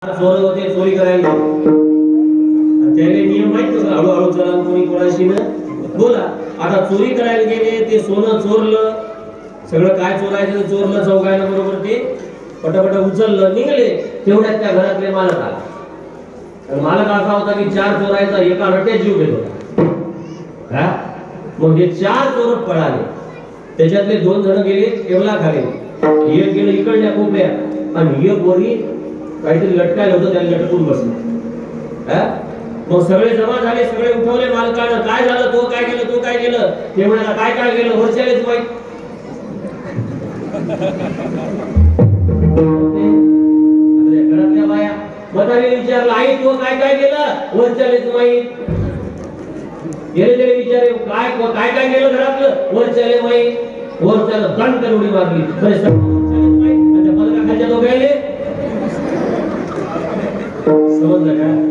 चोर होते चोरी करायला त्याने नियम माहित नव्हता हळूहळू चला कोणी कोणाशी न बोला आता चोरी करायला गेले ते सोनं चोरलं सगळं काय चोरायचं ते चोरलं चौघायला बरोबर ते पटापट उचललं निघले तेवढ्यात त्या घरातले मालक आला तर मालक असा होता की चार चोरायचा एका रट्ट्यात जीव घेत होता मग हे चार चोर पळाले त्याच्यातले दोन जण गेले टेबला खाली एक गेलं इकडल्या कोपऱ्यात आणि एक वरी काहीतरी लटकायला होतं त्याला लटकून बसलं मग सगळे जमा झाले सगळे उठवले मालकानं काय झालं तो काय केलं ते म्हणाला काय केलं वरच्यालेच माहित घरातल्या बाया म्हातारीने विचारलं आई तो काय केलं वरच्यालेच माहित गेले विचारे काय केलं घरातलं वरच्याले माहित वरच्याला दंड उडी मारली माहित खालच्या दोघायले समजलं का